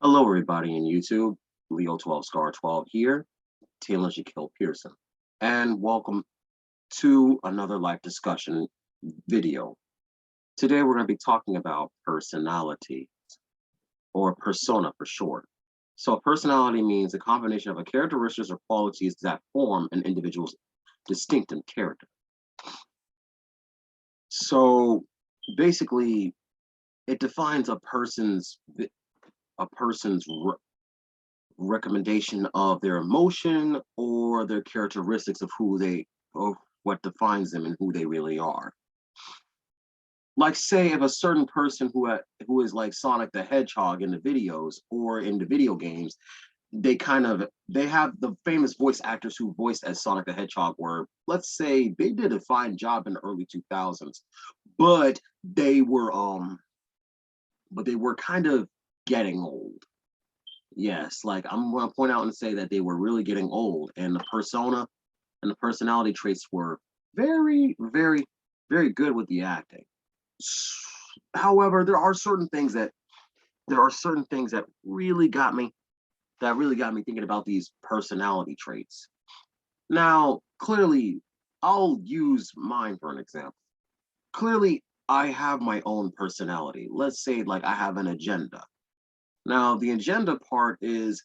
Hello, everybody in YouTube. Leo12 Star 12 here, Taylor Shaquille Pearson, and welcome to another live discussion video. Today, we're going to be talking about personality, or persona for short. So, personality means a combination of a characteristics or qualities that form an individual's distinctive character. So, basically, it defines a person's recommendation of their emotion or their characteristics of what defines them and who they really are. Like, say, if a certain person who is like Sonic the Hedgehog in the videos or in the video games, they have the famous voice actors who voiced as Sonic the Hedgehog were, let's say, they did a fine job in the early 2000s, but they were kind of getting old. Yes, like I'm going to point out and say that they were really getting old, and the persona and the personality traits were very, very, very good with the acting. However, there are certain things that really got me thinking about these personality traits. Now, clearly, I'll use mine for an example. Clearly, I have my own personality. Let's say like I have an agenda. Now, the agenda part is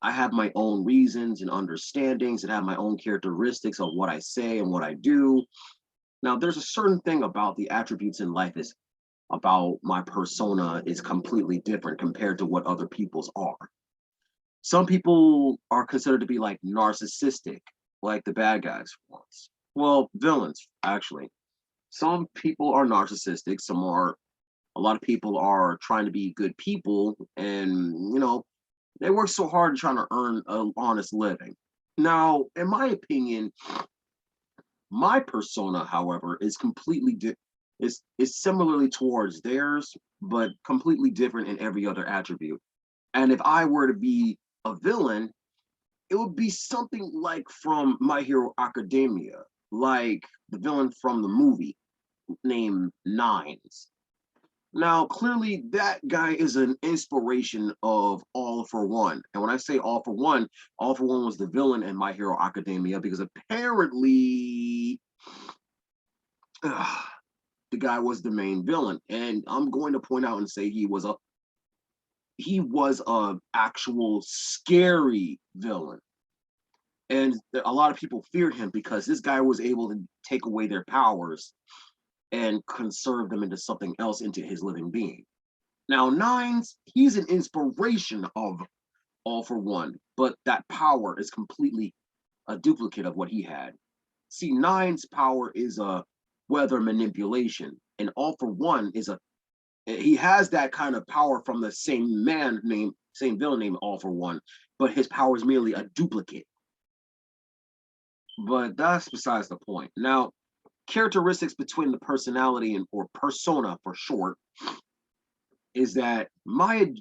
I have my own reasons and understandings and have my own characteristics of what I say and what I do. Now, there's a certain thing about the attributes in life is about my persona is completely different compared to what other people's are. Some people are considered to be like narcissistic, like the bad guys once. Well, villains, actually. Some people are narcissistic, a lot of people are trying to be good people and they work so hard trying to earn an honest living. Now, in my opinion, my persona, however, is similarly towards theirs, but completely different in every other attribute. And if I were to be a villain, it would be something like from My Hero Academia, like the villain from the movie named Nines. Now, clearly, that guy is an inspiration of All for One. And when I say All for One was the villain in My Hero Academia because apparently the guy was the main villain. And I'm going to point out and say he was a actual scary villain. And a lot of people feared him because this guy was able to take away their powers and conserve them into something else, into his living being. Now, Nines, he's an inspiration of All for One, but that power is completely a duplicate of what he had. See, Nines' power is a weather manipulation, and All for One he has that kind of power from the same villain named All for One, but his power is merely a duplicate. But that's besides the point. Now, characteristics between the personality and or persona for short is that my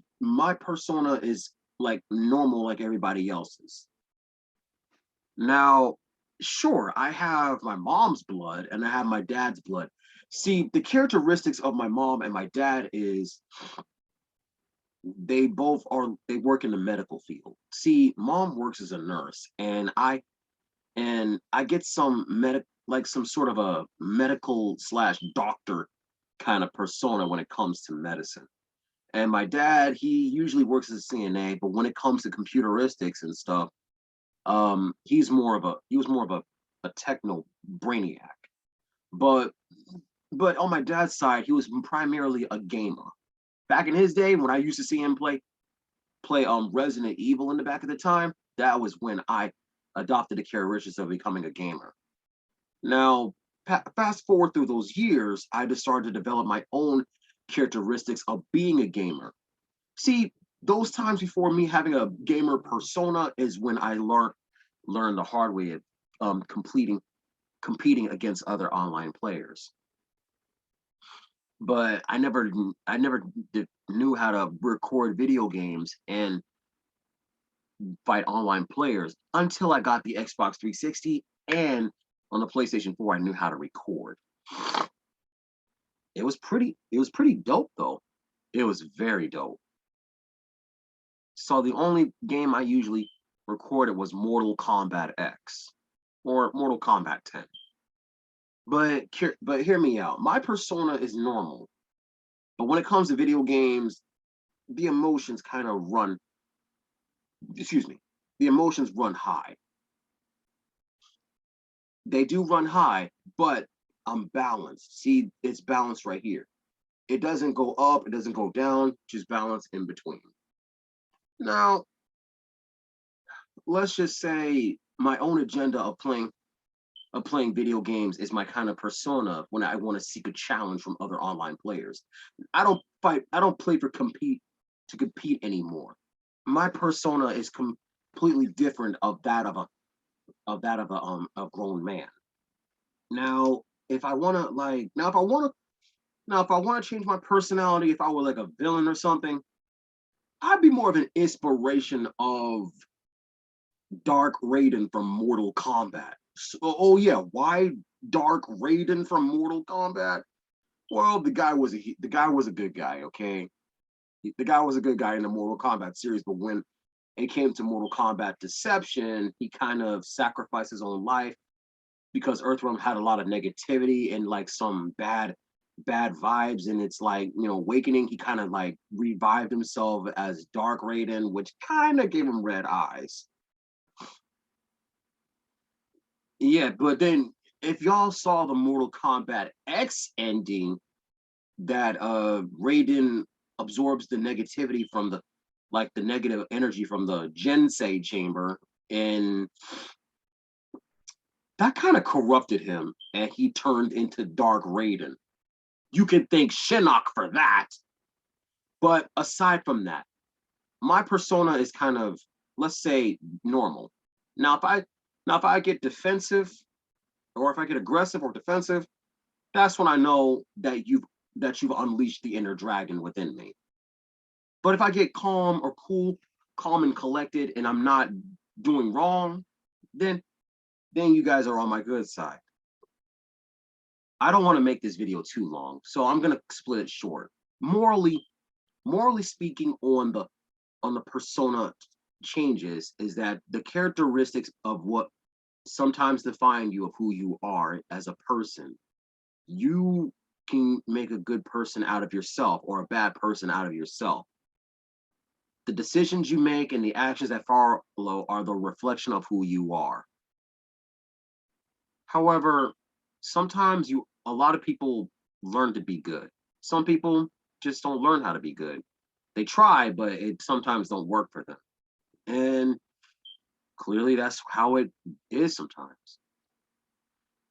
persona is like normal like everybody else's. Now, sure, I have my mom's blood and I have my dad's blood. See, the characteristics of my mom and my dad is they work in the medical field. See, mom works as a nurse and I get some sort of a medical slash doctor kind of persona when it comes to medicine. And my dad, he usually works as a CNA, but when it comes to computeristics and stuff, he was more of a techno brainiac. But but on my dad's side, he was primarily a gamer. Back in his day, when I used to see him play Resident Evil in the back of the time, that was when I adopted the characteristics of becoming a gamer. Now, fast forward through those years, I just started to develop my own characteristics of being a gamer. See, those times before me having a gamer persona is when I learned the hard way of competing against other online players. But I never knew how to record video games and fight online players until I got the Xbox 360, and on the PlayStation 4 I knew how to record. It was pretty dope though. It was very dope. So the only game I usually recorded was Mortal Kombat X or Mortal Kombat 10. But hear me out. My persona is normal, but when it comes to video games, the emotions kind of run. Excuse me. The emotions run high. They do run high, but I'm balanced. See, it's balanced right here. It doesn't go up, it doesn't go down, just balance in between. Now, let's just say my own agenda of playing video games is my kind of persona when I want to seek a challenge from other online players. I don't play for compete anymore. My persona is completely different of that of a grown man. Now, if I want to like now if I want to change my personality, if I were like a villain or something, I'd be more of an inspiration of Dark Raiden from Mortal Kombat. So, oh yeah, why Dark Raiden from Mortal Kombat? Well, the guy was a good guy, okay? The guy was a good guy in the Mortal Kombat series, but when it came to Mortal Kombat Deception, he kind of sacrificed his own life because Earthrealm had a lot of negativity and like some bad vibes, and it's like, you know, awakening, he kind of like revived himself as Dark Raiden, which kind of gave him red eyes. Yeah, but then if y'all saw the Mortal Kombat X ending, that Raiden absorbs the negativity from the negative energy from the Gensei chamber, and that kind of corrupted him, and he turned into Dark Raiden. You can thank Shinnok for that. But aside from that, my persona is kind of, let's say, normal. Now, if I get defensive, or if I get aggressive or defensive, that's when I know that you've unleashed the inner dragon within me. But if I get calm or cool, calm and collected, and I'm not doing wrong, then you guys are on my good side. I don't want to make this video too long, so I'm gonna split it short. Morally speaking, on the persona changes is that the characteristics of what sometimes define you of who you are as a person, you can make a good person out of yourself or a bad person out of yourself. The decisions you make and the actions that follow are the reflection of who you are. However, sometimes a lot of people learn to be good. Some people just don't learn how to be good. They try, but it sometimes don't work for them. And clearly that's how it is sometimes.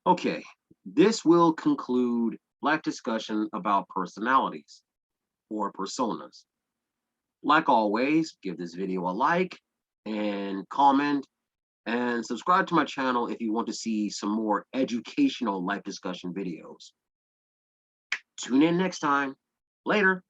Okay, this will conclude life discussion about personalities or personas. Like always, give this video a like and comment and subscribe to my channel if you want to see some more educational life discussion videos. Tune in next time. Later.